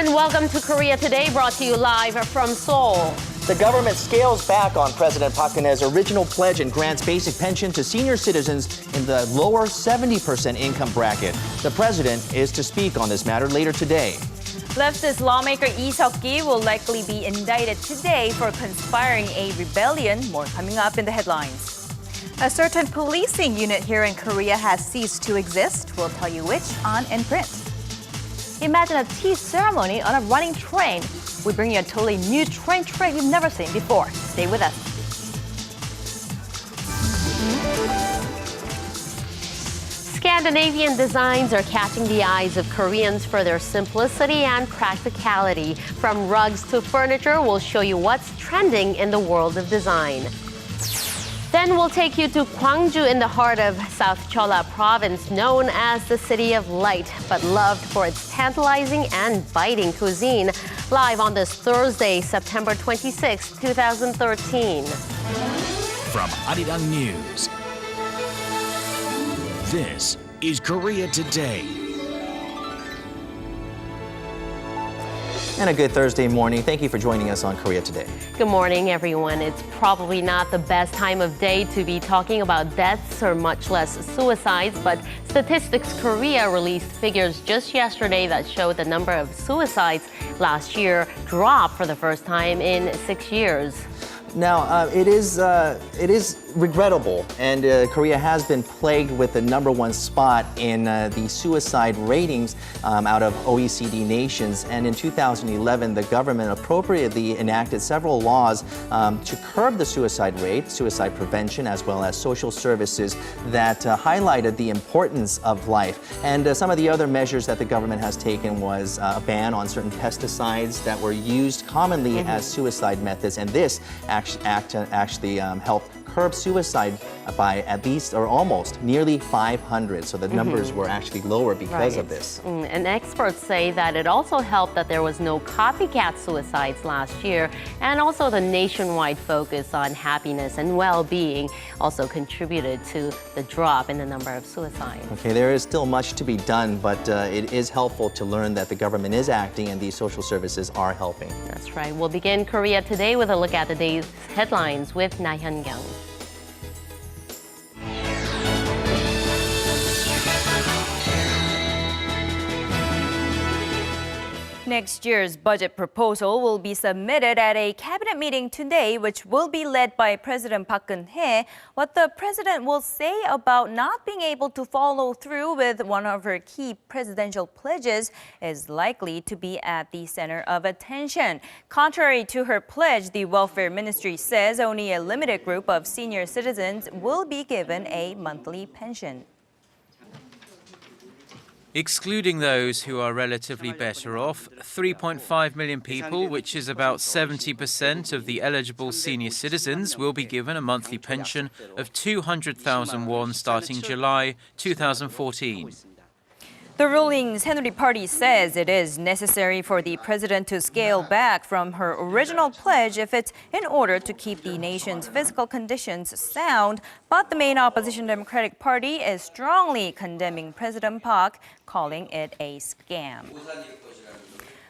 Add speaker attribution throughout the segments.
Speaker 1: and welcome to Korea Today, brought to you live from Seoul.
Speaker 2: The government scales back on President Park Geun-hye's original pledge and grants basic pension to senior citizens in the lower 70% income bracket. The president is to speak on this matter later today.
Speaker 3: Leftist lawmaker Lee Seok-gi will likely be indicted today for conspiring a rebellion. More coming up in the headlines.
Speaker 4: A certain policing unit here in Korea has ceased to exist. We'll tell you which on In Print.
Speaker 5: Imagine a tea ceremony on a running train. We bring you a totally new train trick you've never seen before. Stay with us.
Speaker 1: Scandinavian designs are catching the eyes of Koreans for their simplicity and practicality. From rugs to furniture, we'll show you what's trending in the world of design. Then we'll take you to Gwangju in the heart of South Jeolla province, known as the City of Light, but loved for its tantalizing and biting cuisine. Live on this Thursday, September 26, 2013.
Speaker 6: From Arirang News, this is Korea Today.
Speaker 2: And a good Thursday morning. Thank you for joining us on Korea Today.
Speaker 1: Good morning, everyone. It's probably not the best time of day to be talking about deaths or much less suicides, but Statistics Korea released figures just yesterday that showed the number of suicides last year dropped for the first time in 6 years.
Speaker 2: Now, it is regrettable, and Korea has been plagued with the #1 spot in the suicide ratings out of OECD nations. And in 2011, the government appropriately enacted several laws to curb the suicide rate, suicide prevention, as well as social services that highlighted the importance of life. And some of the other measures that the government has taken was a ban on certain pesticides that were used commonly as suicide methods, and this actually helped curb suicide by at least or almost nearly 500. So the numbers were actually lower because of this.
Speaker 1: And experts say that it also helped that there was no copycat suicides last year, and also the nationwide focus on happiness and well-being also contributed to the drop in the number of suicides.
Speaker 2: Okay, there is still much to be done, but it is helpful to learn that the government is acting and these social services are helping.
Speaker 1: That's right. We'll begin Korea Today with a look at the day's headlines with Na Hyun-kyung.
Speaker 3: Next year's budget proposal will be submitted at a cabinet meeting today, which will be led by President Park Geun-hye. What the president will say about not being able to follow through with one of her key presidential pledges is likely to be at the center of attention. Contrary to her pledge, the Welfare Ministry says only a limited group of senior citizens will be given a monthly pension.
Speaker 7: Excluding those who are relatively better off, 3.5 million people, which is about 70% of the eligible senior citizens, will be given a monthly pension of 200,000 won starting July 2014.
Speaker 3: The ruling Saenuri Party says it is necessary for the president to scale back from her original pledge if it's in order to keep the nation's fiscal conditions sound. But the main opposition Democratic Party is strongly condemning President Park, calling it a scam.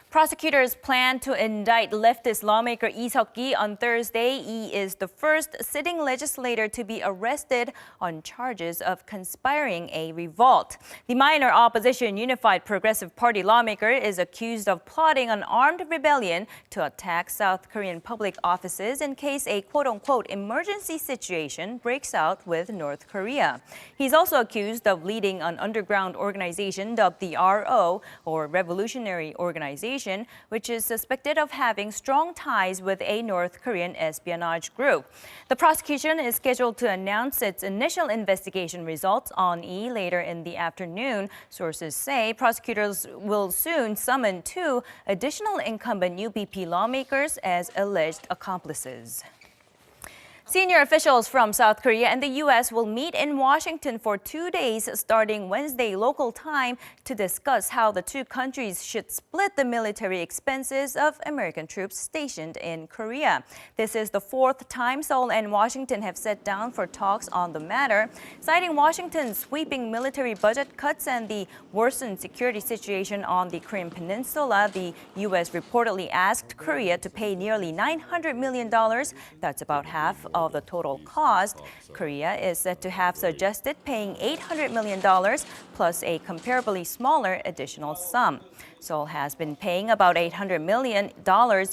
Speaker 3: Prosecutors plan to indict leftist lawmaker Lee Seok-gi on Thursday. Lee is the first sitting legislator to be arrested on charges of conspiring a revolt. The minor opposition Unified Progressive Party lawmaker is accused of plotting an armed rebellion to attack South Korean public offices in case a quote-unquote emergency situation breaks out with North Korea. He's also accused of leading an underground organization dubbed the RO, or Revolutionary Organization, which is suspected of having strong ties with a North Korean espionage group. The prosecution is scheduled to announce its initial investigation results on Lee later in the afternoon. Sources say prosecutors will soon summon 2 additional incumbent UBP lawmakers as alleged accomplices. Senior officials from South Korea and the U.S. will meet in Washington for 2 days starting Wednesday local time to discuss how the two countries should split the military expenses of American troops stationed in Korea. This is the fourth time Seoul and Washington have sat down for talks on the matter, citing Washington's sweeping military budget cuts and the worsened security situation on the Korean Peninsula. The U.S. reportedly asked Korea to pay nearly $900 million. That's about half of the total cost. Korea is said to have suggested paying $800 million plus a comparably smaller additional sum. Seoul has been paying about $800 million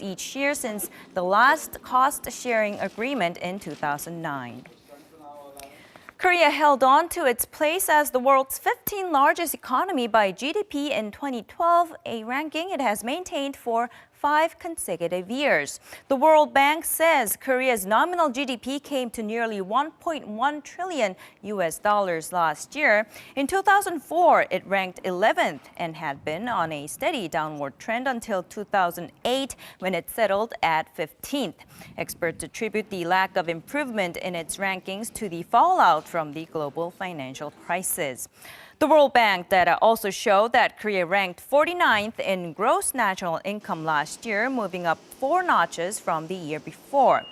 Speaker 3: each year since the last cost-sharing agreement in 2009. Korea held on to its place as the world's 15th largest economy by GDP in 2012, a ranking it has maintained for 5 consecutive years. The World Bank says Korea's nominal GDP came to nearly $1.1 trillion last year. In 2004, it ranked 11th and had been on a steady downward trend until 2008 when it settled at 15th. Experts attribute the lack of improvement in its rankings to the fallout from the global financial crisis. The World Bank data also showed that Korea ranked 49th in gross national income last year, moving up 4 notches from the year before.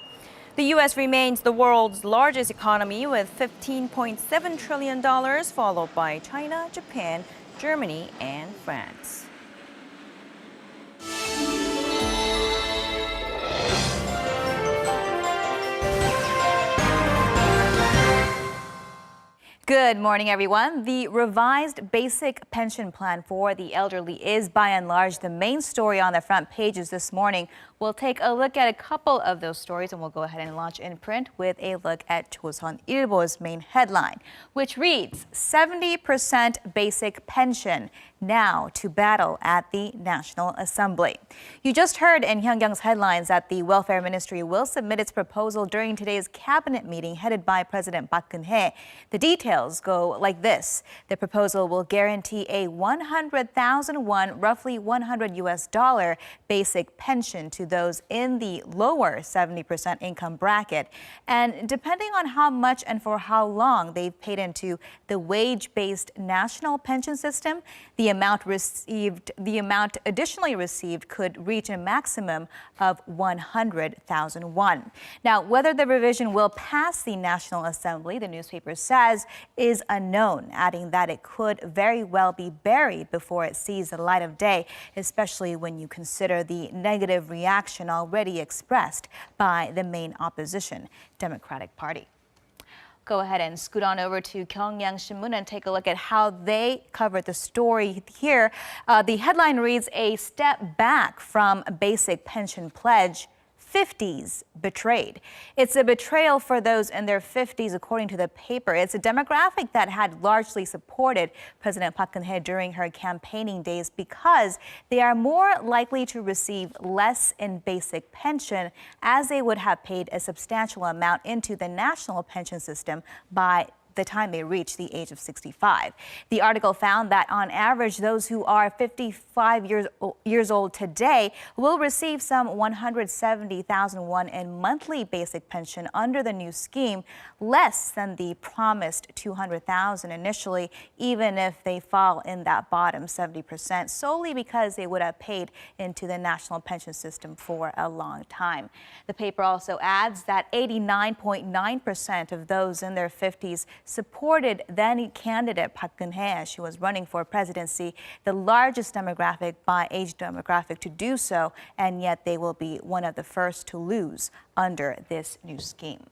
Speaker 3: The U.S. remains the world's largest economy with $15.7 trillion, followed by China, Japan, Germany, and France.
Speaker 4: Good morning, everyone. The revised basic pension plan for the elderly is by and large the main story on the front pages this morning. We'll take a look at a couple of those stories and we'll go ahead and launch in print with a look at 조선일보's main headline, which reads 70% basic pension now to battle at the National Assembly. You just heard in Hyungyang's headlines that the Welfare Ministry will submit its proposal during today's cabinet meeting headed by President Park Geun-hye. The details go like this. The proposal will guarantee a 100,000 won, roughly $100 basic pension to those in the lower 70% income bracket. And depending on how much and for how long they've paid into the wage-based national pension system, the amount additionally received could reach a maximum of 100,000 won. Now, whether the revision will pass the National Assembly, the newspaper says, is unknown, adding that it could very well be buried before it sees the light of day, especially when you consider the negative reaction already expressed by the main opposition, Democratic Party. Go ahead and scoot on over to Gyeongyang Shinmun and take a look at how they covered the story here. The headline reads, a step back from basic pension pledge, 50s betrayed. It's a betrayal for those in their 50s, according to the paper. It's a demographic that had largely supported President Park Geun-hye during her campaigning days because they are more likely to receive less in basic pension, as they would have paid a substantial amount into the national pension system by the time they reach the age of 65. The article found that on average, those who are 55 years old today will receive some 170,000 won in monthly basic pension under the new scheme, less than the promised 200,000 initially, even if they fall in that bottom 70%, solely because they would have paid into the national pension system for a long time. The paper also adds that 89.9% of those in their 50s supported then candidate Park Geun-hye as she was running for presidency, the largest demographic by age demographic to do so, and yet they will be one of the first to lose under this new scheme.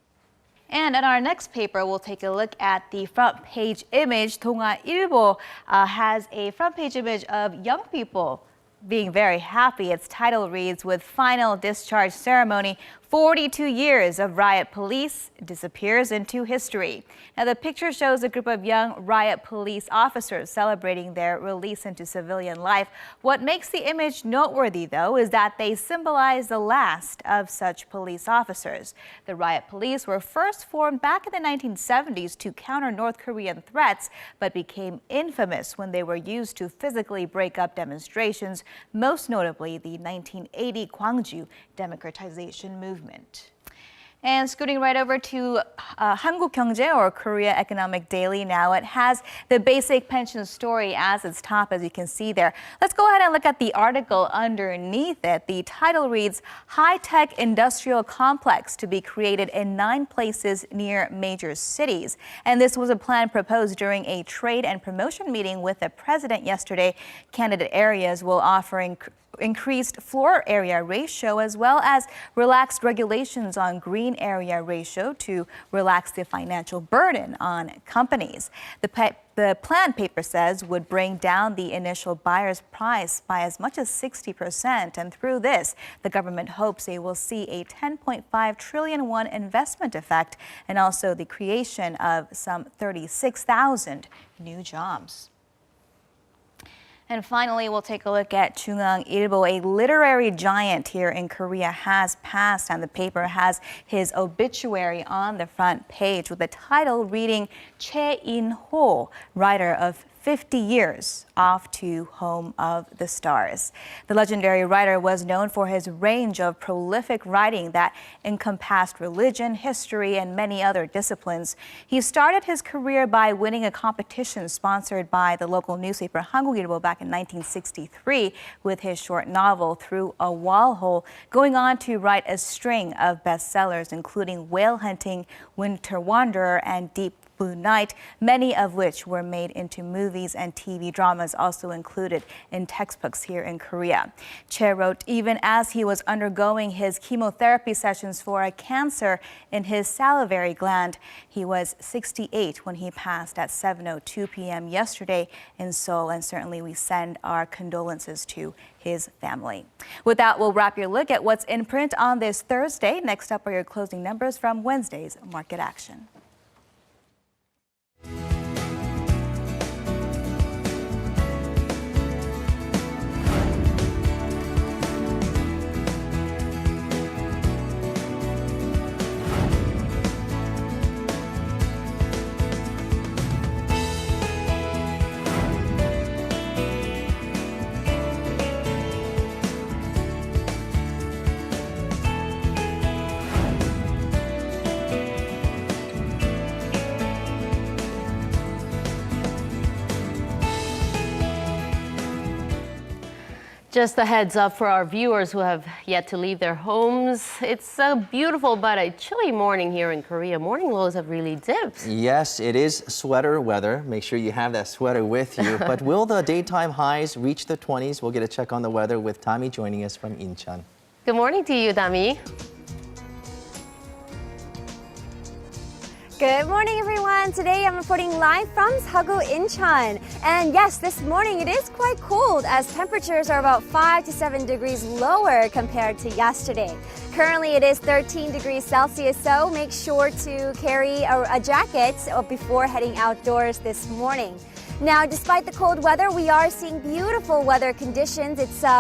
Speaker 4: And in our next paper, we'll take a look at the front page image. 동아일보 has a front page image of young people being very happy. Its title reads, with final discharge ceremony, 42 years of riot police disappears into history. Now, the picture shows a group of young riot police officers celebrating their release into civilian life. What makes the image noteworthy, though, is that they symbolize the last of such police officers. The riot police were first formed back in the 1970s to counter North Korean threats, but became infamous when they were used to physically break up demonstrations, most notably the 1980 Gwangju democratization movement. And scooting right over to 한국경제 or Korea Economic Daily now. It has the basic pension story as its top, as you can see there. Let's go ahead and look at the article underneath it. The title reads, High-Tech Industrial Complex to be created in 9 places near major cities. And this was a plan proposed during a trade and promotion meeting with the president yesterday. Candidate areas will offer increased floor area ratio as well as relaxed regulations on green area ratio to relax the financial burden on companies. The plan, paper says, would bring down the initial buyer's price by as much as 60%. And through this, the government hopes they will see a 10.5 trillion won investment effect and also the creation of some 36,000 new jobs. And finally, we'll take a look at 중앙일보. A literary giant here in Korea has passed, and the paper has his obituary on the front page with the title reading Choi In-ho, writer of 50 years, off to Home of the Stars. The legendary writer was known for his range of prolific writing that encompassed religion, history, and many other disciplines. He started his career by winning a competition sponsored by the local newspaper 한국일보 back in 1963 with his short novel Through a Wall Hole, going on to write a string of bestsellers including Whale Hunting, Winter Wanderer, and Deep Blue Night, many of which were made into movies and TV dramas also included in textbooks here in Korea. Che wrote even as he was undergoing his chemotherapy sessions for a cancer in his salivary gland. He was 68 when he passed at 7:02 p.m. yesterday in Seoul, and certainly we send our condolences to his family. With that, we'll wrap your look at what's in print on this Thursday. Next up are your closing numbers from Wednesday's market action.
Speaker 1: Just a heads up for our viewers who have yet to leave their homes. It's a beautiful but a chilly morning here in Korea. Morning lows have really dipped.
Speaker 2: Yes, it is sweater weather. Make sure you have that sweater with you. But will the daytime highs reach the 20s? We'll get a check on the weather with Tommy joining us from Incheon.
Speaker 1: Good morning to you, Dami.
Speaker 8: Good morning, everyone. Today I'm reporting live from Seogu, Incheon. And yes, this morning it is quite cold as temperatures are about 5 to 7 degrees lower compared to yesterday. Currently it is 13 degrees Celsius, so make sure to carry a jacket before heading outdoors this morning. Now, despite the cold weather, we are seeing beautiful weather conditions.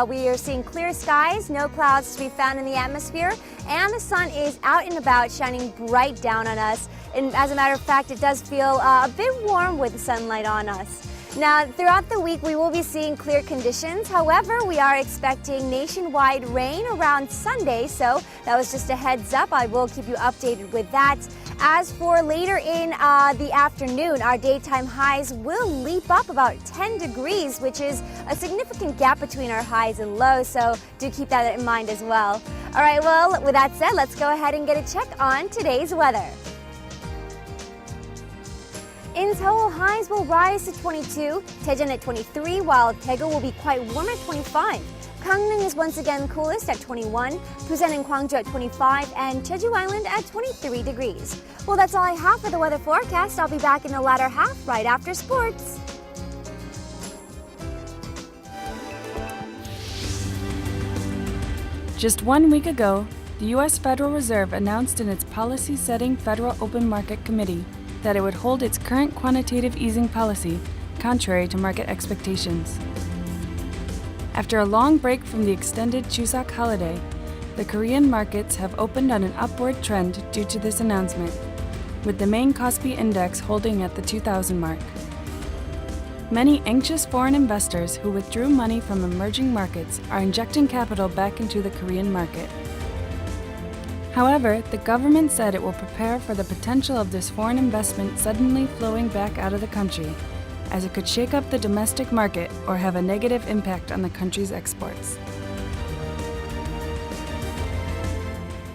Speaker 8: We are seeing clear skies, no clouds to be found in the atmosphere, and the sun is out and about, shining bright down on us. And as a matter of fact, it does feel a bit warm with the sunlight on us. Now, throughout the week, we will be seeing clear conditions. However, we are expecting nationwide rain around Sunday, so that was just a heads up. I will keep you updated with that. As for later in the afternoon, our daytime highs will leap up about 10 degrees, which is a significant gap between our highs and lows, so do keep that in mind as well. All right, well, with that said, let's go ahead and get a check on today's weather. In Seoul, highs will rise to 22, Daejeon at 23, while Daegu will be quite warm at 25. Gangneung is once again coolest at 21, Busan and Gwangju at 25, and Jeju Island at 23 degrees. Well, that's all I have for the weather forecast. I'll be back in the latter half right after sports.
Speaker 9: Just 1 week ago, the U.S. Federal Reserve announced in its policy-setting Federal Open Market Committee that it would hold its current quantitative easing policy, contrary to market expectations. After a long break from the extended Chuseok holiday, the Korean markets have opened on an upward trend due to this announcement, with the main KOSPI index holding at the 2,000 mark. Many anxious foreign investors who withdrew money from emerging markets are injecting capital back into the Korean market. However, the government said it will prepare for the potential of this foreign investment suddenly flowing back out of the country, as it could shake up the domestic market or have a negative impact on the country's exports.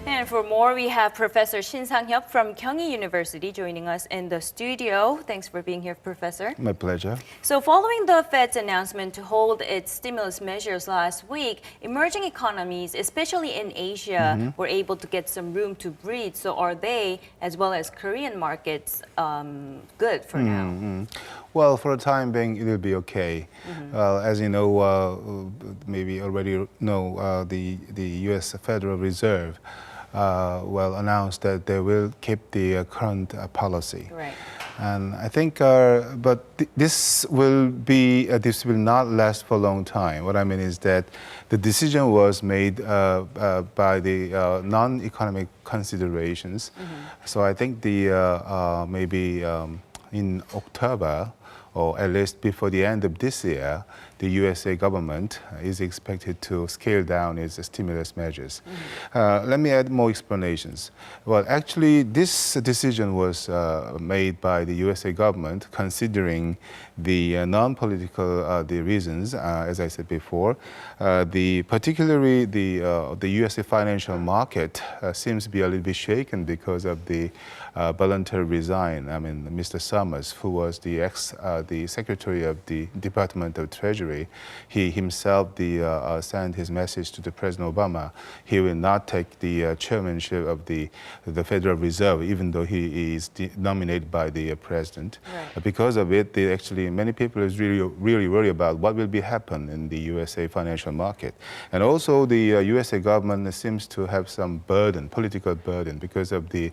Speaker 3: And for more, we have Professor Shin Sang-hyuk from Kyunghee University joining us in the studio. Thanks for being here, Professor.
Speaker 10: My pleasure.
Speaker 3: So following the Fed's announcement to hold its stimulus measures last week, emerging economies, especially in Asia, were able to get some room to breathe. So are they, as well as Korean markets, good for now?
Speaker 10: Well, for the time being, it will be okay. As you know, maybe already know, the U.S. Federal Reserve announced that they will keep the current policy.
Speaker 3: Right.
Speaker 10: And I think, but this will not last for a long time. What I mean is that the decision was made by the non-economic considerations. So I think the maybe in October, or at least before the end of this year, the USA government is expected to scale down its stimulus measures. Let me add more explanations. Well, actually, this decision was made by the USA government considering the non-political the reasons, as I said before. Particularly the USA financial market seems to be a little bit shaken because of the voluntary resign. I mean, Mr. Summers, who was the Secretary of the Department of Treasury, he himself sent his message to the President Obama. He will not take the chairmanship of the Federal Reserve, even though he is nominated by the president. Right. Because of it, many people is really worried about what will happen in the USA financial market. And also the USA government seems to have some political burden, because of the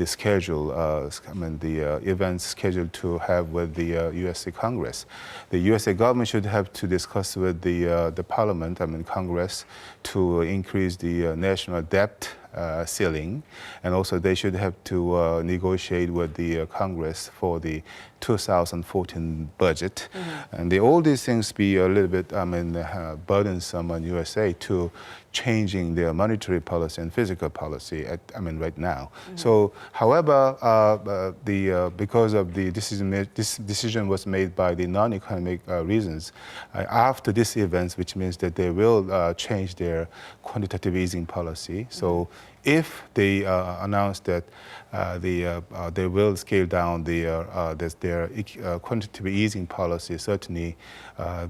Speaker 10: schedule, the events scheduled to have with the USA Congress. The USA government should have to discuss with the Parliament, Congress, to increase the national debt ceiling, and also they should have to negotiate with the Congress for the 2014 budget. And all these things be a little bit burdensome on USA to changing their monetary policy and fiscal policy right now. So, however, because of the this decision was made by the non-economic reasons after this event, which means that they will change their quantitative easing policy. So, if they announce that they will scale down their quantitative easing policy, certainly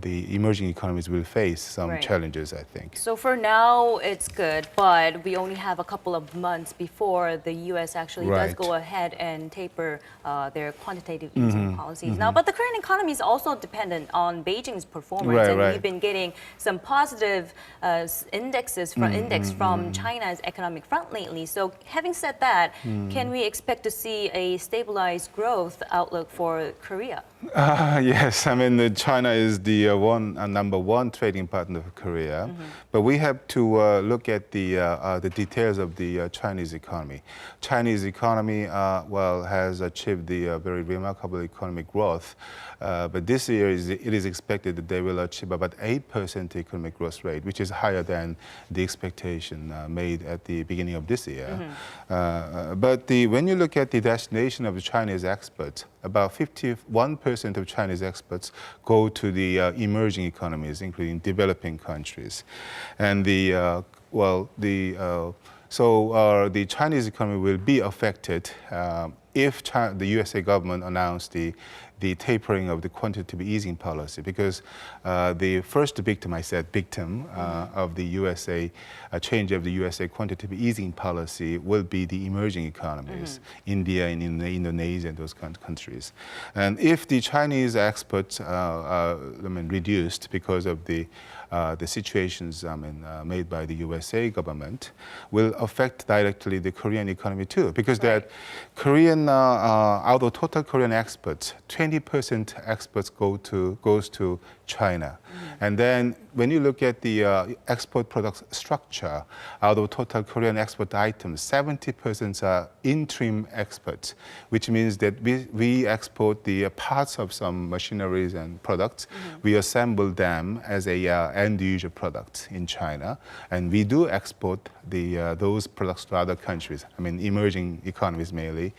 Speaker 10: the emerging economies will face some challenges, I think.
Speaker 3: So for now, it's good, but we only have a couple of months before the U.S. actually does go ahead and taper their quantitative easing policies. Now, but the Korean economy is also dependent on Beijing's performance, and we've been getting some positive indexes from China's economic front lately. So having said that, can we expect to see a stabilized growth outlook for Korea?
Speaker 10: Yes, China is the number one trading partner of Korea, but we have to look at the details of the Chinese economy. Chinese economy, has achieved the very remarkable economic growth, but this year it is expected that they will achieve about 8% economic growth rate, which is higher than the expectation made at the beginning of this year. But when you look at the destination of the Chinese exports, about 51% of Chinese exports go to the emerging economies, including developing countries. And the Chinese economy will be affected if the USA government announced the tapering of the quantitative easing policy, because the first victim of the USA change of the USA quantitative easing policy will be the emerging economies, India and Indonesia and those countries. And if the Chinese exports reduced because of the situations made by the USA government, will affect directly the Korean economy too, because that Korean out of total Korean exports, 20% exports goes to China, and then when you look at the export product structure, out of total Korean export items, 70% are interim exports, which means that we export the parts of some machineries and products. We assemble them as a end-user product in China, and we do export those products to other countries. I mean, emerging economies mainly,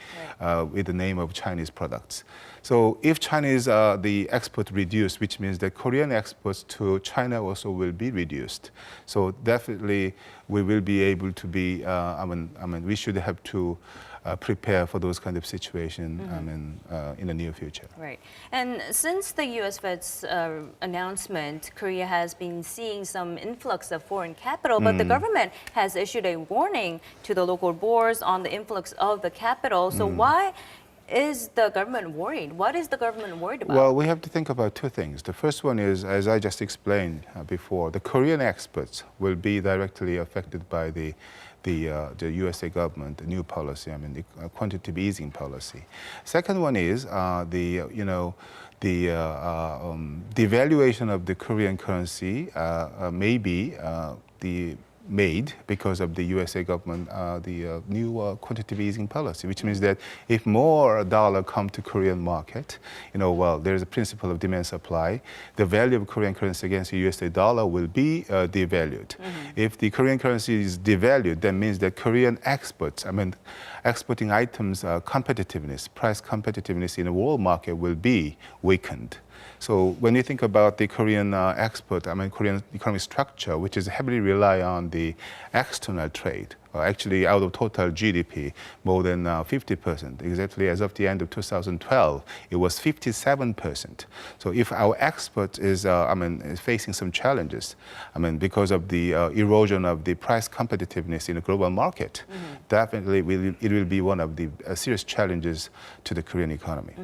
Speaker 10: with the name of Chinese products. So if Chinese the export reduced, which means that Korean exports to China also will be reduced. So definitely we will be able to be. We should have to prepare for those kind of situation. In the near future.
Speaker 3: Right. And since the U.S. Fed's announcement, Korea has been seeing some influx of foreign capital, but the government has issued a warning to the local boards on the influx of the capital. So why is the government worried? What is the government worried about?
Speaker 10: Well, we have to think about two things. The first one is, as I just explained before, the Korean exports will be directly affected by the USA government, the new policy, the quantitative easing policy. Second one is the devaluation of the Korean currency may be made because of the USA government, the new quantitative easing policy, which means that if more dollar come to Korean market, there's a principle of demand supply, the value of Korean currency against the USA dollar will be devalued. If the Korean currency is devalued, that means that Korean exports, exporting items competitiveness, price competitiveness in the world market will be weakened. So when you think about the Korean export, Korean economic structure, which is heavily rely on the external trade, actually out of total GDP, more than 50%. Exactly as of the end of 2012, it was 57%. So if our export is facing some challenges, because of the erosion of the price competitiveness in the global market, definitely it will be one of the serious challenges to the Korean economy.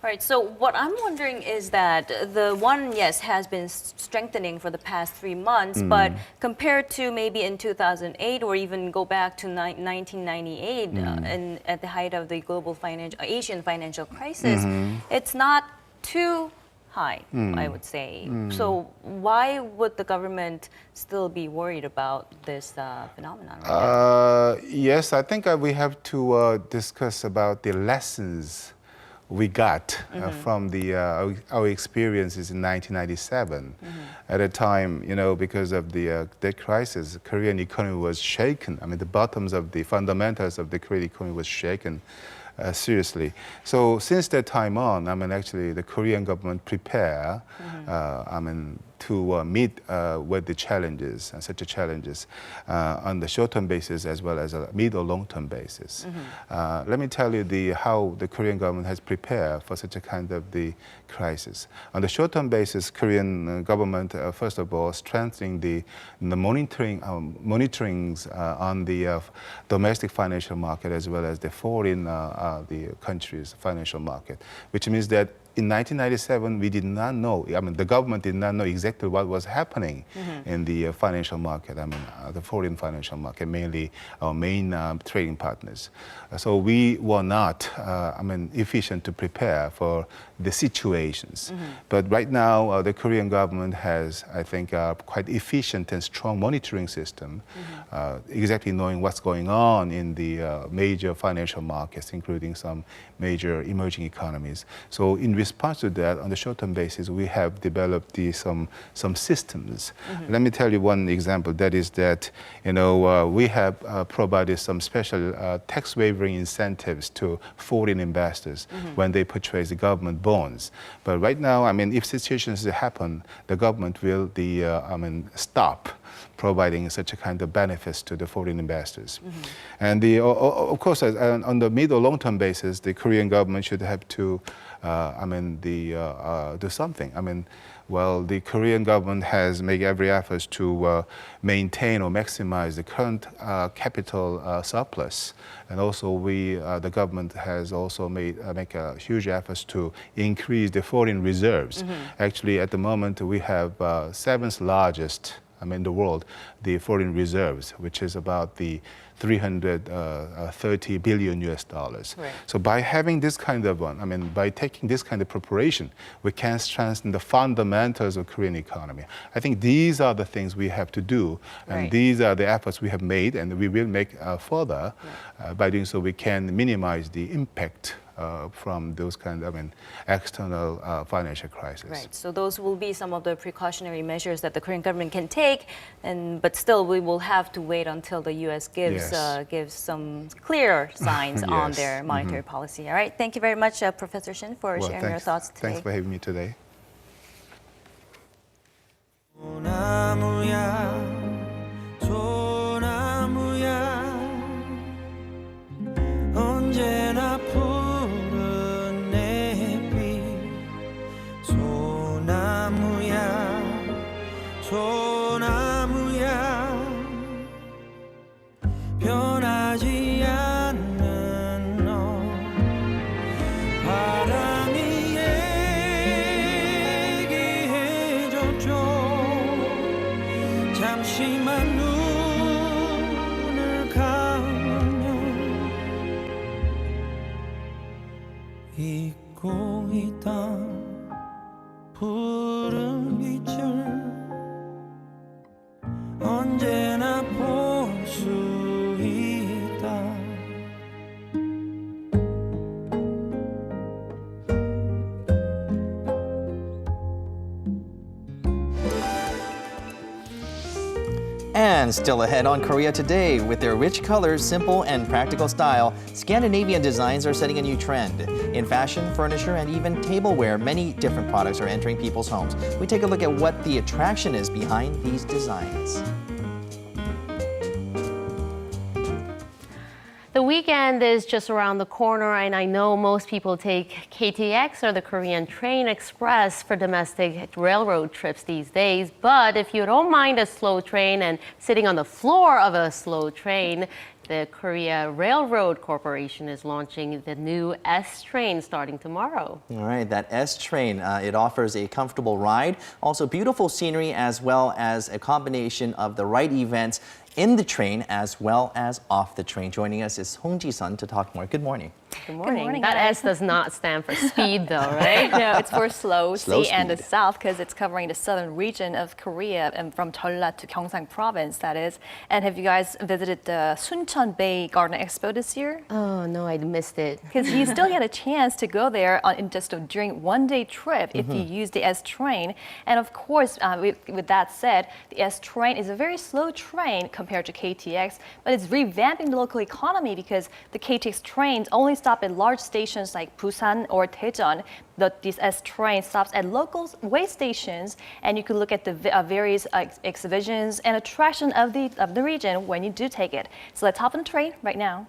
Speaker 3: All right, so what I'm wondering is that the won, yes, has been strengthening for the past 3 months, but compared to maybe in 2008 or even go back to 1998 and at the height of the global Asian financial crisis, it's not too high, I would say. So why would the government still be worried about this phenomenon right now?
Speaker 10: Yes, I think we have to discuss about the lessons we got from our experiences in 1997. At a time, because of the debt crisis, the Korean economy was shaken. The bottoms of the fundamentals of the Korean economy was shaken seriously. So since that time on, actually the Korean government prepare, to meet with the challenges, such challenges, on the short-term basis as well as a mid or long-term basis. Let me tell you how the Korean government has prepared for such a kind of the crisis. On the short-term basis, Korean government, first of all, strengthening the monitorings on the domestic financial market as well as the foreign the country's financial market, which means that in 1997, we did not know, the government did not know exactly what was happening in the financial market, the foreign financial market, mainly our main trading partners. So we were not, efficient to prepare for the situations. But right now, the Korean government has, I think, a quite efficient and strong monitoring system, exactly knowing what's going on in the major financial markets, including some major emerging economies. So in response to that, on the short-term basis, we have developed some systems. Let me tell you one example. That is that, we have provided some special tax waiving incentives to foreign investors when they purchase the government bonds. But right now, if situations happen, the government will stop providing such a kind of benefits to the foreign investors. And of course, on the mid or long-term basis, the Korean government should have to, do something. The Korean government has made every effort to maintain or maximize the current capital surplus, and also the government has also make a huge efforts to increase the foreign reserves. Actually, at the moment, we have 7th largest the world, the foreign reserves, which is about the 330 billion US dollars.
Speaker 1: Right.
Speaker 10: So by having this kind of by taking this kind of preparation, we can strengthen the fundamentals of Korean economy. I think these are the things we have to do, and these are the efforts we have made, and we will make further. By doing so, we can minimize the impact from those kind of external financial crisis.
Speaker 3: Right. So those will be some of the precautionary measures that the Korean government can take, but still we will have to wait until the U.S. gives some clear signs on their monetary policy. All right. Thank you very much, Professor Shin, for sharing your thoughts today.
Speaker 10: Thanks for having me today.
Speaker 11: 언제나 푸른 내빛 소나무야 소나무야 변하지 않는 너 바람이 얘기해줬죠 잠시만 눈을 감으면 잊고 있던 푸른 빛을 언제나 볼 수 있다
Speaker 2: And still ahead on Korea Today, with their rich colors, simple and practical style, Scandinavian designs are setting a new trend. In fashion, furniture, and even tableware, many different products are entering people's homes. We take a look at what the attraction is behind these designs.
Speaker 1: The weekend is just around the corner, and I know most people take KTX or the Korean Train Express for domestic railroad trips these days. But if you don't mind a slow train and sitting on the floor of a slow train, the Korea Railroad Corporation is launching the new S-train starting tomorrow.
Speaker 2: All right, that S-train, it offers a comfortable ride, also beautiful scenery, as well as a combination of the right events in the train as well as off the train. Joining us is Hong Ji-sun to talk more. Good morning.
Speaker 1: Good morning.
Speaker 5: Good morning,
Speaker 1: That
Speaker 5: guys.
Speaker 1: S does not stand for speed, though, right?
Speaker 5: No, it's for slow,
Speaker 2: Slow
Speaker 5: sea and the
Speaker 2: speed.
Speaker 5: south because it's covering the southern region of Korea and from Jeolla to Gyeongsang province, that is. And have you guys visited the Suncheon Bay Garden Expo this year?
Speaker 1: Oh, no, I missed it.
Speaker 5: Because you still get a chance to go there during one-day trip if you use the S-train. And of course, with that said, the S-train is a very slow train compared to KTX, but it's revamping the local economy because the KTX trains only stop at large stations like Busan or Daejeon. This S-train stops at local way stations, and you can look at the various exhibitions and attraction of the region when you do take it. So let's hop on the train right now.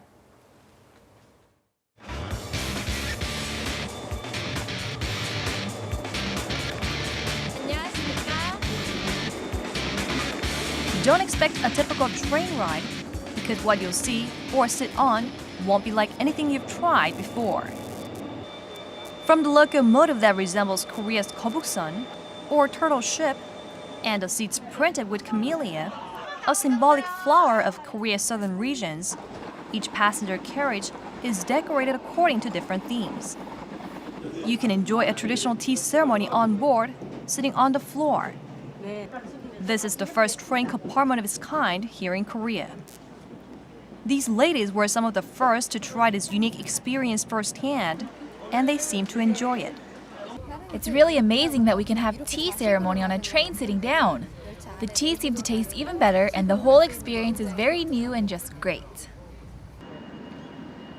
Speaker 5: Don't expect a typical train ride because what you'll see or sit on won't be like anything you've tried before. From the locomotive that resembles Korea's 거북선 or turtle ship, and the seats printed with camellia, a symbolic flower of Korea's southern regions, each passenger carriage is decorated according to different themes. You can enjoy a traditional tea ceremony on board, sitting on the floor. This is the first train compartment of its kind here in Korea. These ladies were some of the first to try this unique experience firsthand, and they seem to enjoy it.
Speaker 12: It's really amazing that we can have tea ceremony on a train sitting down. The tea seemed to taste even better, and the whole experience is very new and just great.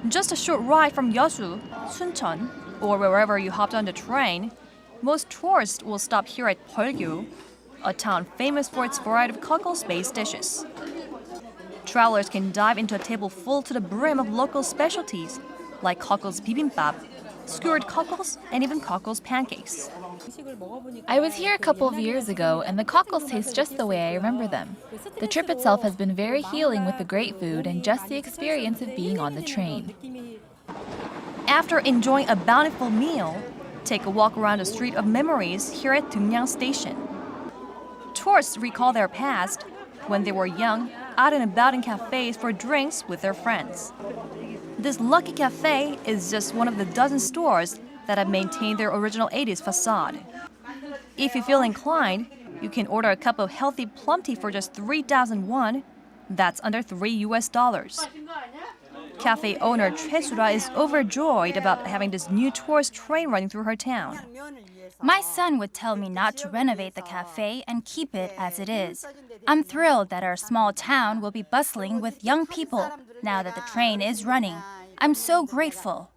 Speaker 5: Just a short ride from Yeosu, Suncheon, or wherever you hopped on the train, most tourists will stop here at Pyeolgyu, a town famous for its variety of cockles-based dishes. Travelers can dive into a table full to the brim of local specialties like cockles bibimbap, skewered cockles, and even cockles pancakes.
Speaker 12: I was here a couple of years ago, and the cockles taste just the way I remember them. The trip itself has been very healing with the great food and just the experience of being on the train.
Speaker 5: After enjoying a bountiful meal, take a walk around the Street of Memories here at Deungyang Station. Tourists recall their past when they were young, out and about in cafes for drinks with their friends. This lucky cafe is just one of the dozen stores that have maintained their original 80s facade. If you feel inclined, you can order a cup of healthy plum tea for just 3,000 won. That's under $3. Cafe owner Chesura is overjoyed about having this new tourist train running through her town.
Speaker 13: My son would tell me not to renovate the cafe and keep it as it is. I'm thrilled that our small town will be bustling with young people now that the train is running. I'm so grateful.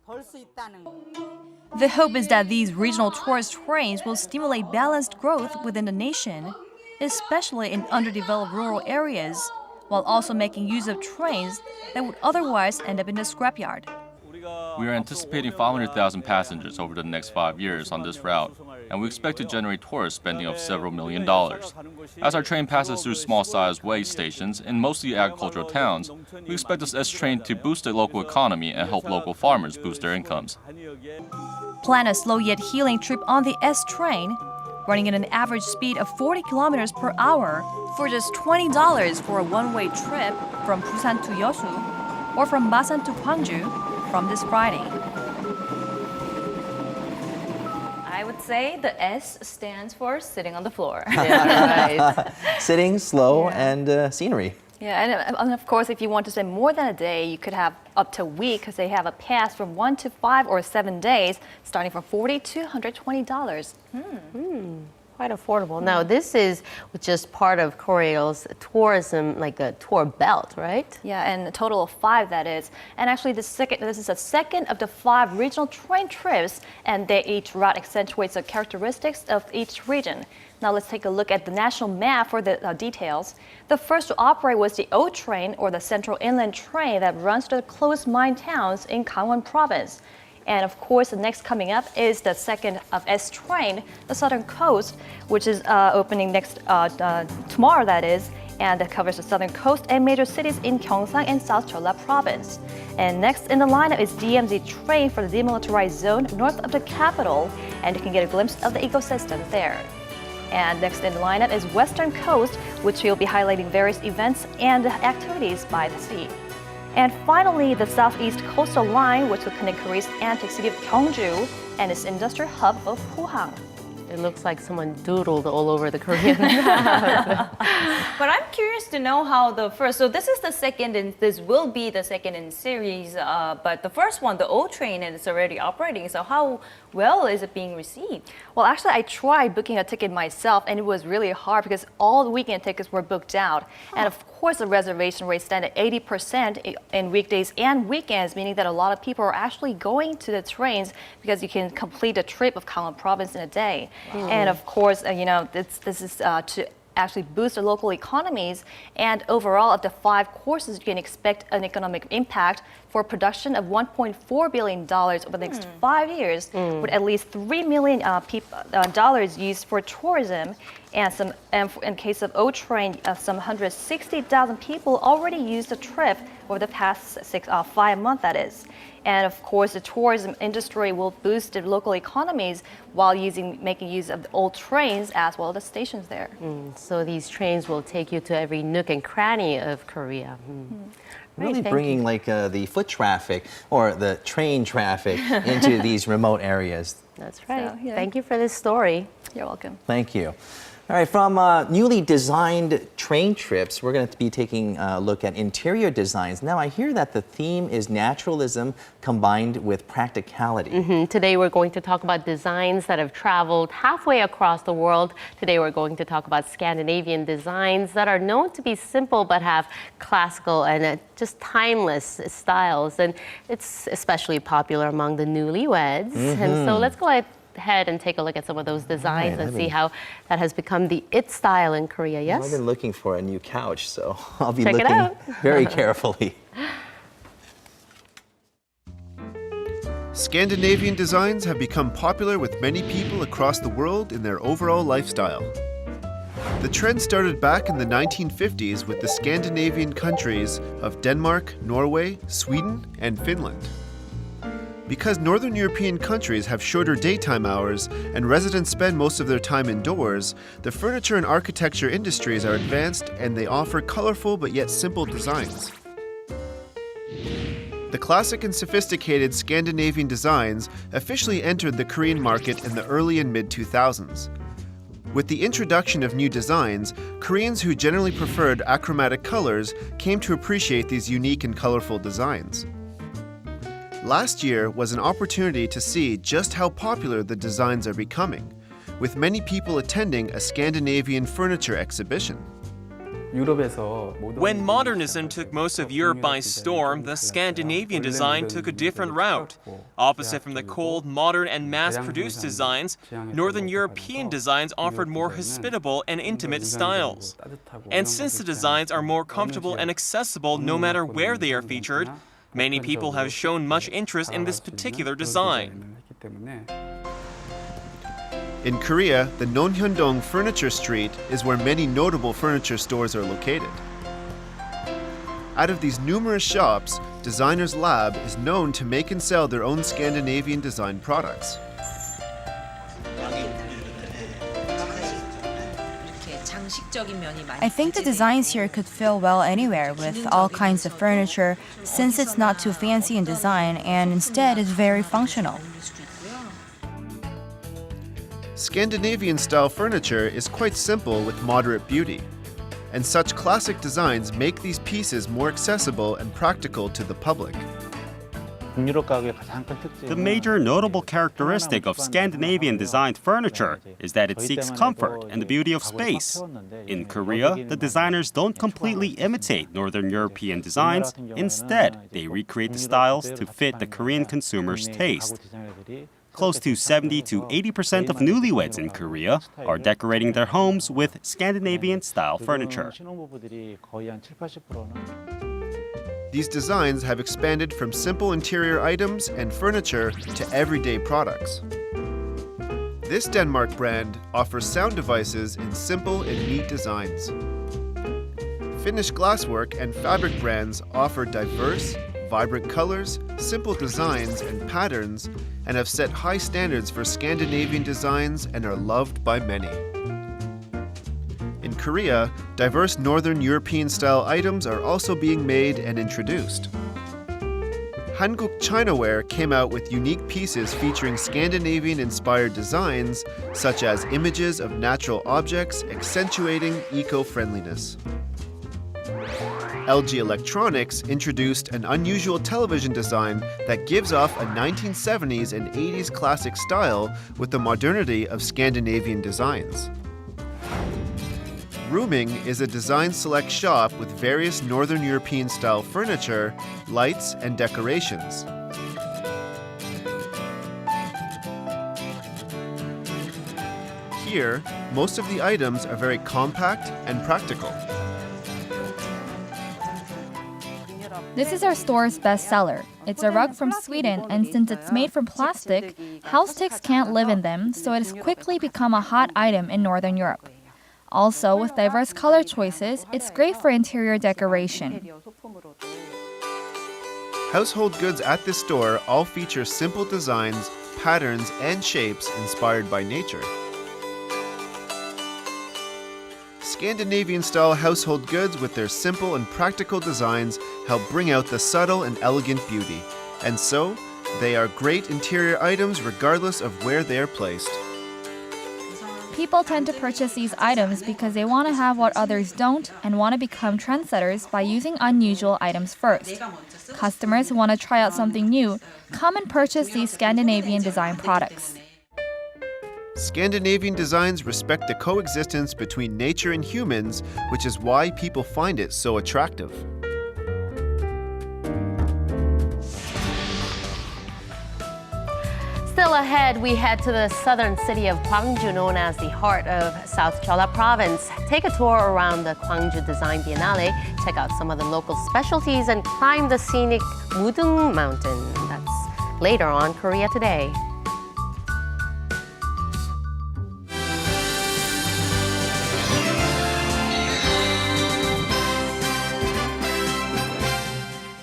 Speaker 5: The hope is that these regional tourist trains will stimulate balanced growth within the nation, especially in underdeveloped rural areas, while also making use of trains that would otherwise end up in the scrapyard.
Speaker 14: We are anticipating 500,000 passengers over the next 5 years on this route, and we expect to generate tourist spending of several $1 million. As our train passes through small-sized way stations in mostly agricultural towns, we expect this S-train to boost the local economy and help local farmers boost their incomes.
Speaker 5: Plan a slow yet healing trip on the S-train, running at an average speed of 40 kilometers per hour for just $20 for a one-way trip from Busan to Yeosu or from Masan to Gwangju from this Friday. I would say the S stands for sitting on the floor.
Speaker 1: Yeah, right.
Speaker 2: Sitting, slow, and scenery.
Speaker 3: Yeah, and of course, if you want to spend more than a day, you could have up to a week because they have a pass from 1 to 5 or 7 days, starting from $40 to $120.
Speaker 1: Quite affordable. Now, this is just part of Korail's tourism, like a tour belt, right?
Speaker 3: Yeah, and a total of 5 that is. And actually, this is the second of the 5 regional train trips, and each route accentuates the characteristics of each region. Now let's take a look at the national map for the details. The first to operate was the O train, or the Central Inland Train, that runs to the close mine towns in Gangwon Province. And of course, the next coming up is the second of S-train, the Southern Coast, which is opening next tomorrow, that is, and that covers the southern coast and major cities in Gyeongsang and South Jeolla Province. And next in the lineup is DMZ train for the demilitarized zone north of the capital, and you can get a glimpse of the ecosystem there. And next in the lineup is Western Coast, which will be highlighting various events and activities by the sea. And finally, the Southeast Coastal Line, which will connect Korea's antique city of Gyeongju and its industrial hub of Pohang.
Speaker 1: It looks like someone doodled all over the Korean map.
Speaker 3: But I'm curious to know how the first, so this is the second, and this will be the second in series, but the first one, the O train, and it's already operating, so how well is it being received? Well, actually, I tried booking a ticket myself, and it was really hard because all the weekend tickets were booked out. And of course, the reservation rate stands at 80% in weekdays and weekends, meaning that a lot of people are actually going to the trains because you can complete a trip of Gangwon Province in a day. And of course, this is to actually boost the local economies. And overall, of the 5 courses, you can expect an economic impact for production of $1.4 billion over the next 5 years, with at least $3 million used for tourism. And in case of O train, some 160,000 people already used the trip over the past 5 months, that is. And of course, the tourism industry will boost the local economies while making use of the old trains as well as the stations there.
Speaker 1: So these trains will take you to every nook and cranny of Korea.
Speaker 2: Really bringing like the foot traffic or the train traffic into these remote areas.
Speaker 1: That's right.
Speaker 3: So, yeah.
Speaker 1: Thank you for this story.
Speaker 3: You're welcome.
Speaker 2: Thank you. All right, from newly designed train trips, we're going to be taking a look at interior designs. Now, I hear that the theme is naturalism combined with practicality.
Speaker 1: Today, we're going to talk about designs that have traveled halfway across the world. Today, we're going to talk about Scandinavian designs that are known to be simple but have classical and just timeless styles. And it's especially popular among the newlyweds. And so let's go ahead and take a look at some of those designs and see how that has become the it style in Korea, yes?
Speaker 2: I've been looking for a new couch, so I'll be
Speaker 1: Check it
Speaker 2: looking
Speaker 1: out.
Speaker 2: very carefully.
Speaker 15: Scandinavian designs have become popular with many people across the world in their overall lifestyle. The trend started back in the 1950s with the Scandinavian countries of Denmark, Norway, Sweden, and Finland. Because Northern European countries have shorter daytime hours and residents spend most of their time indoors, the furniture and architecture industries are advanced and they offer colorful but yet simple designs. The classic and sophisticated Scandinavian designs officially entered the Korean market in the early and mid-2000s. With the introduction of new designs, Koreans who generally preferred achromatic colors came to appreciate these unique and colorful designs. Last year was an opportunity to see just how popular the designs are becoming, with many people attending a Scandinavian furniture exhibition.
Speaker 16: When modernism took most of Europe by storm, the Scandinavian design took a different route. Opposite from the cold, modern, and mass-produced designs, Northern European designs offered more hospitable and intimate styles. And since the designs are more comfortable and accessible no matter where they are featured, many people have shown much interest in this particular design.
Speaker 15: In Korea, the Nonhyundong Furniture Street is where many notable furniture stores are located. Out of these numerous shops, Designer's Lab is known to make and sell their own Scandinavian design products.
Speaker 13: I think the designs here could feel well anywhere with all kinds of furniture, since it's not too fancy in design and instead is very functional.
Speaker 15: Scandinavian-style furniture is quite simple with moderate beauty, and such classic designs make these pieces more accessible and practical to the public.
Speaker 17: The major notable characteristic of Scandinavian-designed furniture is that it seeks comfort and the beauty of space. In Korea, the designers don't completely imitate Northern European designs. Instead, they recreate the styles to fit the Korean consumer's taste. Close to 70 to 80% of newlyweds in Korea are decorating their homes with Scandinavian-style furniture.
Speaker 15: These designs have expanded from simple interior items and furniture to everyday products. This Denmark brand offers sound devices in simple and neat designs. Finnish glasswork and fabric brands offer diverse, vibrant colors, simple designs, and patterns, and have set high standards for Scandinavian designs and are loved by many. In Korea, diverse Northern European-style items are also being made and introduced. Hanguk Chinaware came out with unique pieces featuring Scandinavian-inspired designs, such as images of natural objects accentuating eco-friendliness. LG Electronics introduced an unusual television design that gives off a 1970s and 80s classic style with the modernity of Scandinavian designs. Rooming is a design select shop with various Northern European style furniture, lights, and decorations. Here, most of the items are very compact and practical.
Speaker 12: This is our store's bestseller. It's a rug from Sweden, and since it's made from plastic, house ticks can't live in them, so it has quickly become a hot item in Northern Europe. Also, with diverse color choices, it's great for interior decoration.
Speaker 15: Household goods at this store all feature simple designs, patterns, and shapes inspired by nature. Scandinavian-style household goods with their simple and practical designs help bring out the subtle and elegant beauty. And so, they are great interior items regardless of where they are placed.
Speaker 12: People tend to purchase these items because they want to have what others don't and want to become trendsetters by using unusual items first. Customers who want to try out something new come and purchase these Scandinavian design products.
Speaker 15: Scandinavian designs respect the coexistence between nature and humans, which is why people find it so attractive.
Speaker 1: Still ahead, we head to the southern city of Gwangju, known as the heart of South Jeolla Province. Take a tour around the Gwangju Design Biennale, check out some of the local specialties, and climb the scenic Mudung Mountain. That's later on Korea Today.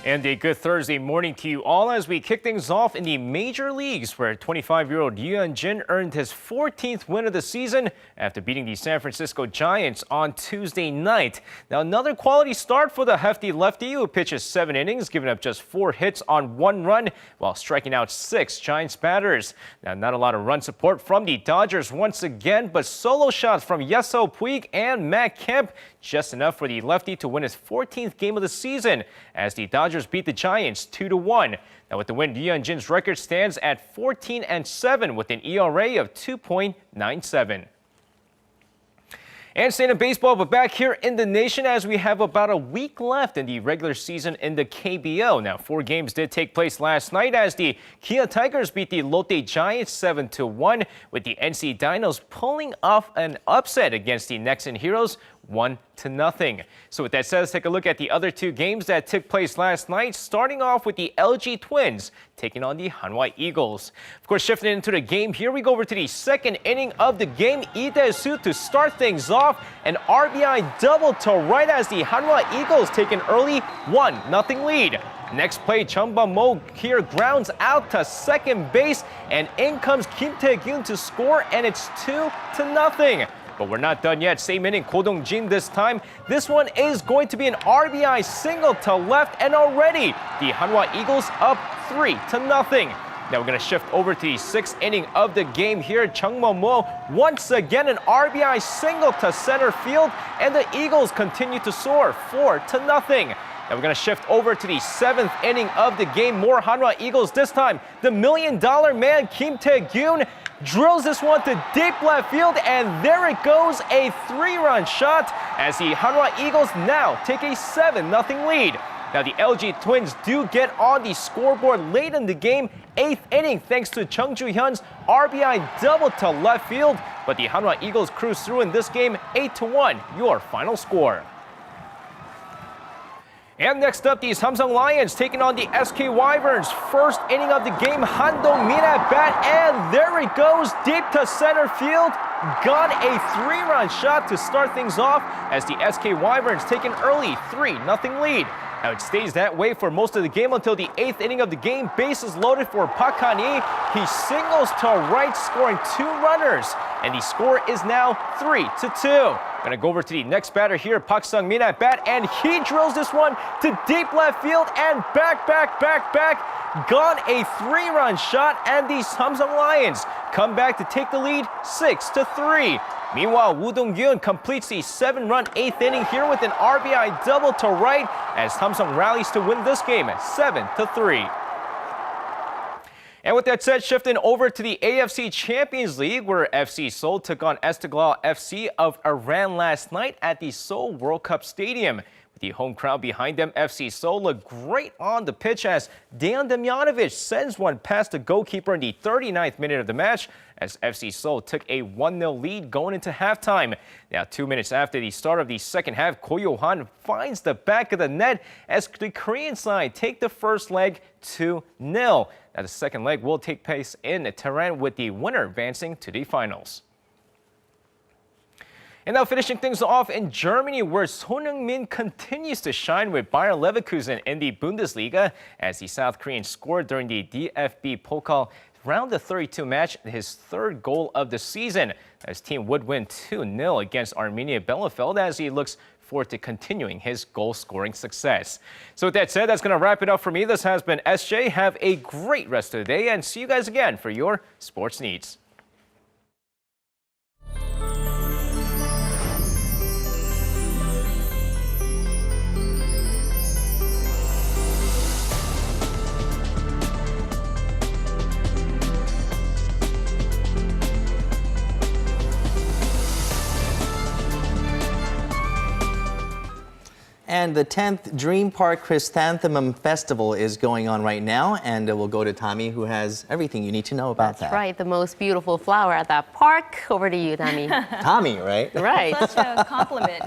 Speaker 18: And a good Thursday morning to you all as we kick things off in the major leagues, where 25-year-old Hyun-jin earned his 14th win of the season after beating the San Francisco Giants on Tuesday night. Now, another quality start for the hefty lefty, who pitches 7 innings, giving up just 4 hits on 1 run while striking out 6 Giants batters. Now, not a lot of run support from the Dodgers once again, but solo shots from Yeso Puig and Matt Kemp, just enough for the lefty to win his 14th game of the season as the Dodgers beat the Giants 2-1. Now, with the win, Hyun-jin's record stands at 14-7 with an ERA of 2.97. And staying in baseball, but back here in the nation as we have about a week left in the regular season in the KBO. Now, 4 games did take place last night as the Kia Tigers beat the Lotte Giants 7-1, with the NC Dinos pulling off an upset against the Nexen Heroes 1-0. So with that said, let's take a look at the other 2 games that took place last night, starting off with the LG Twins taking on the Hanwha Eagles. Of course, shifting into the game, here we go over to the second inning of the game. Lee Dae-soo to start things off, an RBI double to right as the Hanwha Eagles take an early 1-0 lead. Next play, Chung Bum-mo here grounds out to second base, and in comes Kim Tae-gyun to score, and it's 2-0. But we're not done yet. Same inning, Ko Dong-jin this time. This one is going to be an RBI single to left, and already the Hanwha Eagles up 3-0. Now we're going to shift over to the 6th inning of the game here. Chung Bum-mo once again an RBI single to center field, and the Eagles continue to soar 4-0. Now we're going to shift over to the 7th inning of the game. More Hanwha Eagles this time. The $1 million man, Kim Tae-gyun, drills this one to deep left field, and there it goes, a 3-run shot as the Hanwha Eagles now take a 7-0 lead. Now the LG Twins do get on the scoreboard late in the game, 8th inning, thanks to Chung Ju-hyun's RBI double to left field, but the Hanwha Eagles cruise through in this game 8-1, your final score. And next up, the Samsung Lions taking on the SK Wyverns. First inning of the game, Han Dong-min at bat, and there it goes, deep to center field. Got a 3-run shot to start things off as the SK Wyverns take an early 3-0 lead. Now it stays that way for most of the game until the 8th inning of the game. Bases loaded for Park Han-hee. He singles to right, scoring 2 runners, and the score is now 3-2. Gonna go over to the next batter here, Park Sung-min at bat, and he drills this one to deep left field and back. Gone a 3-run shot, and the Samsung Lions come back to take the lead 6-3. Meanwhile, Woo Dong-gyun completes the 7-run 8th inning here with an RBI double to right as Samsung rallies to win this game at 7-3. And with that said, shifting over to the AFC Champions League, where FC Seoul took on Istiklal FC of Iran last night at the Seoul World Cup Stadium. With the home crowd behind them, FC Seoul looked great on the pitch as Dejan Damjanovic sends one past the goalkeeper in the 39th minute of the match as FC Seoul took a 1-0 lead going into halftime. Now, 2 minutes after the start of the second half, Ko Yo-han finds the back of the net as the Korean side take the first leg 2-0. Now, the second leg will take place in Tehran with the winner advancing to the finals. And now finishing things off in Germany, where Son Heung-min continues to shine with Bayer Leverkusen in the Bundesliga as the South Korean scored during the DFB Pokal round of 32 match, his 3rd goal of the season. His team would win 2-0 against Arminia Bielefeld as he looks forward to continuing his goal-scoring success. So with that said, that's going to wrap it up for me. This has been SJ. Have a great rest of the day, and see you guys again for your sports needs.
Speaker 2: And the 10th Dream Park Chrysanthemum Festival is going on right now, and we'll go to Tommy, who has everything you need to know about that.
Speaker 1: That's right, the most beautiful flower at that park. Over to you, Tommy.
Speaker 2: Tommy, right?
Speaker 1: Right.
Speaker 3: Such a compliment.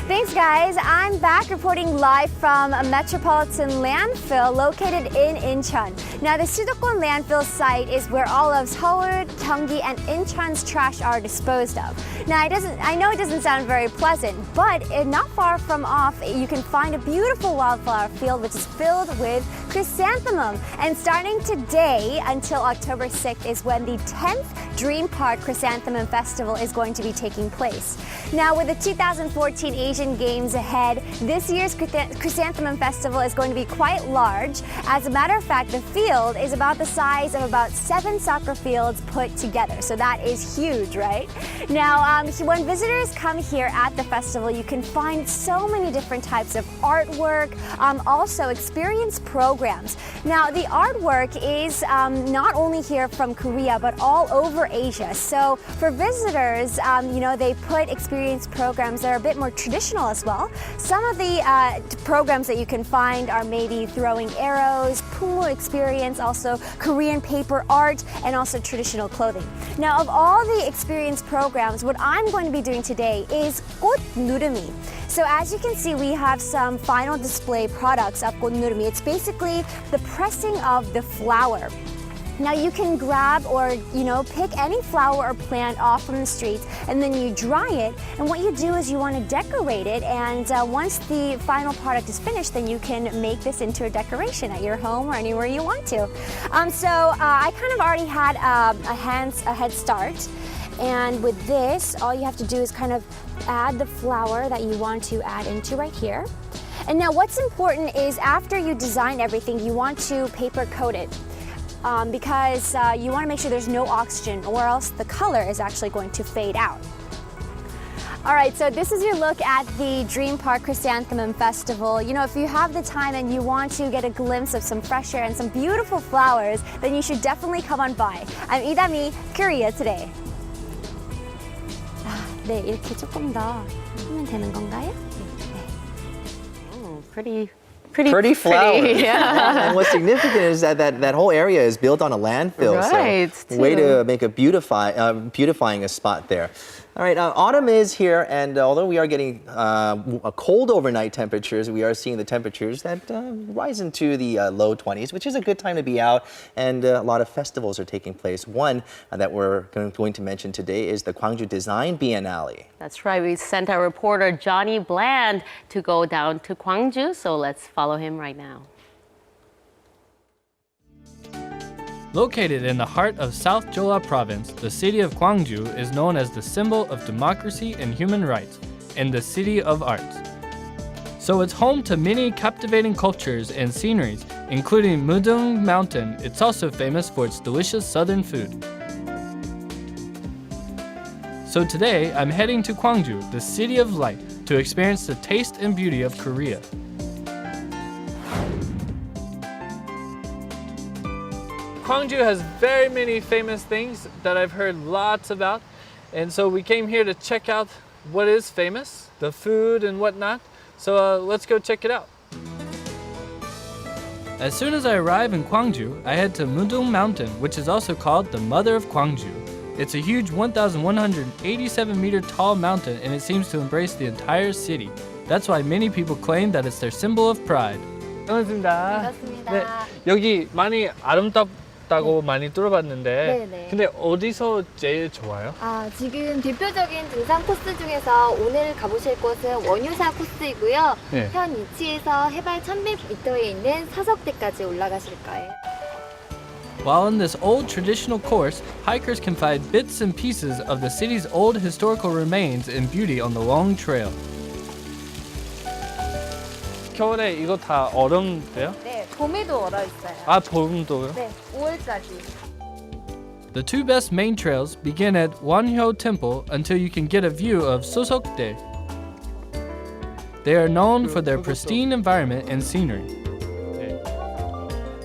Speaker 8: Thanks, guys. I'm back reporting live from a metropolitan landfill located in Incheon. Now, the 수도권 landfill site is where all of Seoul, Gyeonggi, and Incheon's trash are disposed of. Now, I know it doesn't sound very pleasant, but not far from off, you can find a beautiful wildflower field which is filled with chrysanthemum. And starting today until October 6th is when the 10th Dream Park Chrysanthemum Festival is going to be taking place. Now, with the 2014 Asian Games ahead, this year's Chrysanthemum Festival is going to be quite large. As a matter of fact, the field is about the size of about 7 soccer fields put together. So that is huge, right? Now, when visitors come here at the festival, you can find so many different types of artwork, also experience programs. Now, the artwork is not only here from Korea, but all over Asia. So for visitors, they put experience programs that are a bit more traditional as well. Some of the programs that you can find are maybe throwing arrows, Pungmo experience, also Korean paper art, and also traditional clothing. Now, of all the experience programs, what I'm going to be doing today is 꽃 누르미. So as you can see, we have some final display products of 꽃 누르미. It's basically the pressing of the flower. Now you can grab or, pick any flower or plant off from the streets and then you dry it. And what you do is you want to decorate it. And once the final product is finished, then you can make this into a decoration at your home or anywhere you want to. I kind of already had a head start. And with this, all you have to do is kind of add the flower that you want to add into right here. And now what's important is after you design everything, you want to paper coat it. Because you want to make sure there's no oxygen or else the color is actually going to fade out. All right, so this is your look at the Dream Park Chrysanthemum Festival. If you have the time and you want to get a glimpse of some fresh air and some beautiful flowers, then you should definitely come on by. I'm Idami, Korea Today. 네, 이렇게 조금 더 하면 되는 건가요?
Speaker 1: Pretty
Speaker 2: flowers.
Speaker 1: Yeah.
Speaker 2: And what's significant is that whole area is built on a landfill.
Speaker 1: Right.
Speaker 2: So way to make a beautifying a spot there. All right, autumn is here, and although we are getting a cold overnight temperatures, we are seeing the temperatures that rise into the low 20s, which is a good time to be out, and a lot of festivals are taking place. One that we're going to mention today is the Gwangju Design Biennale.
Speaker 1: That's right. We sent our reporter Johnny Bland to go down to Gwangju, so let's follow him right now.
Speaker 19: Located in the heart of South Jeolla Province, the city of Gwangju is known as the symbol of democracy and human rights, and the city of arts. So it's home to many captivating cultures and sceneries, including Mudung Mountain. It's also famous for its delicious southern food. So today, I'm heading to Gwangju, the city of light, to experience the taste and beauty of Korea. Gwangju has very many famous things that I've heard lots about, and so we came here to check out what is famous, the food and whatnot. So let's go check it out. As soon as I arrive in Gwangju, I head to Mudung Mountain, which is also called the Mother of Gwangju. It's a huge 1,187 meter tall mountain, and it seems to embrace the entire city. That's why many people claim that it's their symbol of pride. 반갑습니다. 네, 여기 많이 아름답다고 많이 들어봤는데,
Speaker 20: 네네.
Speaker 19: 근데 어디서 제일 좋아요?
Speaker 20: 지금 대표적인 등산 코스 중에서 오늘 가보실 곳은 원유사 코스이고요.
Speaker 19: 네.
Speaker 20: 현 위치에서 해발 1100m에 있는 사석대까지 올라가실 거예요.
Speaker 19: While on this old traditional course, hikers can find bits and pieces of the city's old historical remains and beauty on the long trail. 겨울에 이거 다 얼음돼요?
Speaker 20: 네, 봄에도 얼어 있어요.
Speaker 19: 봄도요?
Speaker 20: 네, 5월까지.
Speaker 19: The two best main trails begin at Wonhyo Temple until you can get a view of Sosokdae. They are known for their pristine environment and scenery.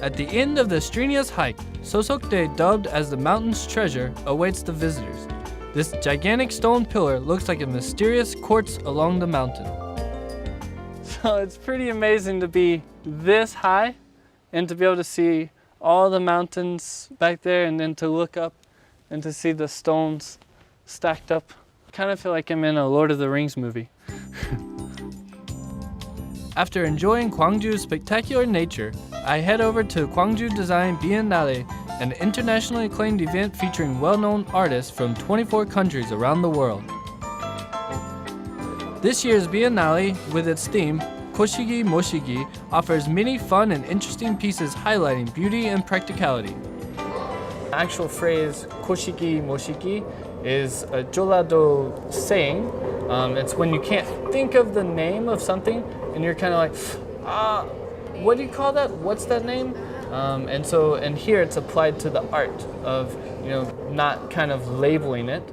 Speaker 19: At the end of the strenuous hike, Sosokdae, dubbed as the mountain's treasure, awaits the visitors. This gigantic stone pillar looks like a mysterious quartz along the mountain. So it's pretty amazing to be this high and to be able to see all the mountains back there and then to look up and to see the stones stacked up. I kind of feel like I'm in a Lord of the Rings movie. After enjoying Gwangju's spectacular nature, I head over to Gwangju Design Biennale, an internationally acclaimed event featuring well-known artists from 24 countries around the world. This year's Biennale, with its theme, Koshigi Moshigi, offers many fun and interesting pieces highlighting beauty and practicality. The actual phrase Koshigi Moshigi is a Jeollado saying. It's when you can't think of the name of something and you're kind of like, what do you call that? What's that name? And here it's applied to the art of, not kind of labeling it.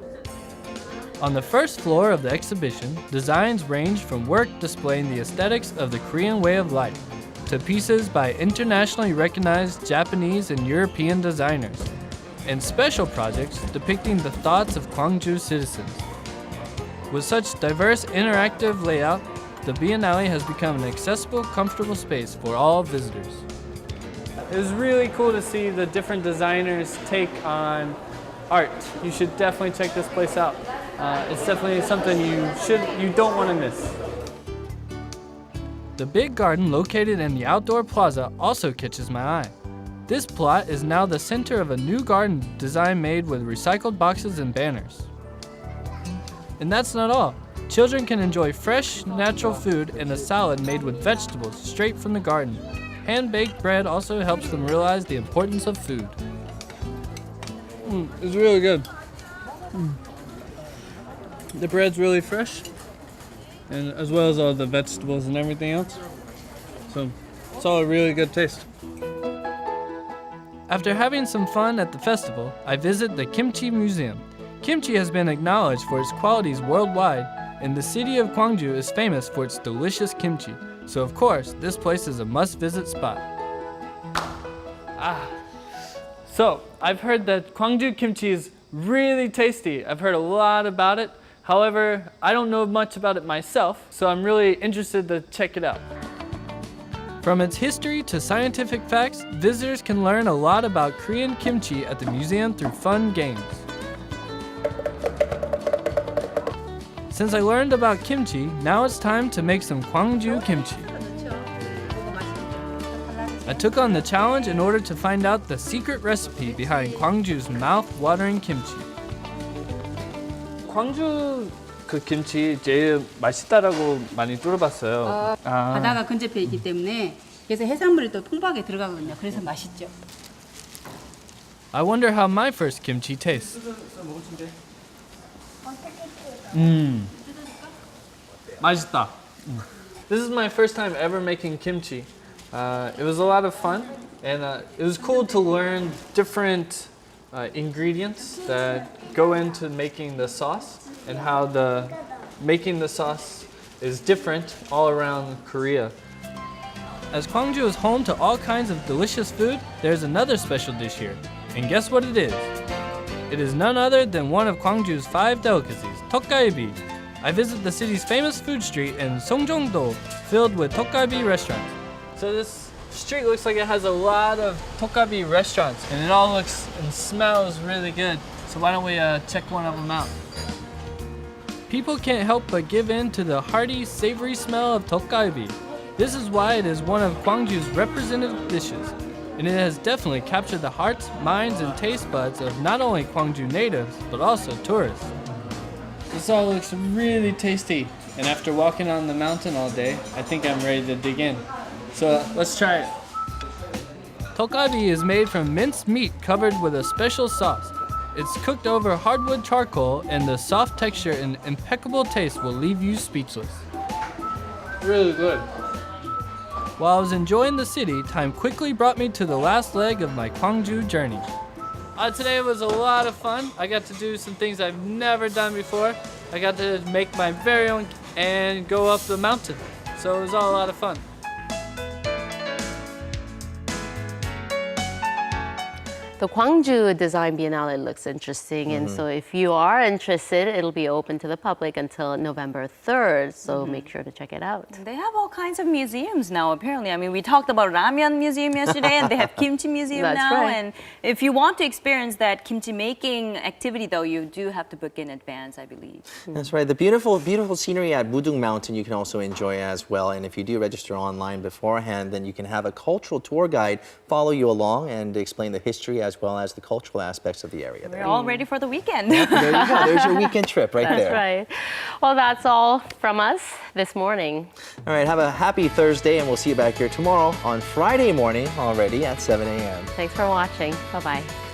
Speaker 19: On the first floor of the exhibition, designs range from work displaying the aesthetics of the Korean way of life to pieces by internationally recognized Japanese and European designers, and special projects depicting the thoughts of Gwangju citizens. With such diverse interactive layout, the Biennale has become an accessible, comfortable space for all visitors. It was really cool to see the different designers' take on art. You should definitely check this place out. It's definitely something you don't want to miss. The big garden located in the outdoor plaza also catches my eye. This plot is now the center of a new garden design made with recycled boxes and banners. And that's not all. Children can enjoy fresh, natural food and a salad made with vegetables straight from the garden. Hand-baked bread also helps them realize the importance of food. It's really good. The bread's really fresh, and as well as all the vegetables and everything else. So it's all a really good taste. After having some fun at the festival, I visit the Kimchi Museum. Kimchi has been acknowledged for its qualities worldwide, and the city of Gwangju is famous for its delicious kimchi. So of course, this place is a must-visit spot. So I've heard that Gwangju kimchi is really tasty. I've heard a lot about it. However, I don't know much about it myself, so I'm really interested to check it out. From its history to scientific facts, visitors can learn a lot about Korean kimchi at the museum through fun games. Since I learned about kimchi, now it's time to make some Gwangju kimchi. I took on the challenge in order to find out the secret recipe behind Gwangju's mouth-watering kimchi. 광주 그 김치 제일 맛있다라고 많이 들어봤어요.
Speaker 21: 바다가 근접해 있기 때문에 그래서 해산물이 또 풍부하게 들어가거든요. 그래서 맛있죠.
Speaker 19: I wonder how my first kimchi tastes. 맛있다. This is my first time ever making kimchi. It was a lot of fun, and it was cool to learn different ingredients that go into making the sauce and how making the sauce is different all around Korea. As Gwangju is home to all kinds of delicious food, there's another special dish here. And guess what it is? It is none other than one of Gwangju's 5 delicacies, tteokgalbi. I visit the city's famous food street in Songjong-do, filled with tteokgalbi restaurants. So this street looks like it has a lot of tteokgalbi restaurants, and it all looks and smells really good. So why don't we check one of them out? People can't help but give in to the hearty, savory smell of tteokgalbi. This is why it is one of Gwangju's representative dishes, and it has definitely captured the hearts, minds, and taste buds of not only Gwangju natives, but also tourists. This all looks really tasty, and after walking on the mountain all day, I think I'm ready to dig in. So let's try it. Tteokgalbi is made from minced meat covered with a special sauce. It's cooked over hardwood charcoal, and the soft texture and impeccable taste will leave you speechless. Really good. While I was enjoying the city, time quickly brought me to the last leg of my Gwangju journey. Today was a lot of fun. I got to do some things I've never done before. I got to make my very own and go up the mountain. So it was all a lot of fun.
Speaker 1: The Gwangju Design Biennale looks interesting, and so if you are interested, it'll be open to the public until November 3rd, so make sure to check it out.
Speaker 3: They have all kinds of museums now, apparently. I mean, we talked about Ramyeon Museum yesterday, and they have Kimchi Museum
Speaker 1: That's
Speaker 3: now.
Speaker 1: right.
Speaker 3: And if you want to experience that kimchi making activity, though, you do have to book in advance, I believe.
Speaker 2: That's right. The beautiful, beautiful scenery at Mudung Mountain you can also enjoy as well. And if you do register online beforehand, then you can have a cultural tour guide follow you along and explain the history as well as the cultural aspects of the area.
Speaker 3: We're all ready for the weekend.
Speaker 2: There you go. There's your weekend trip right there.
Speaker 1: That's right. Well, that's all from us this morning.
Speaker 2: All right. Have a happy Thursday, and we'll see you back here tomorrow on Friday morning already at 7 a.m.
Speaker 1: Thanks for watching. Bye-bye.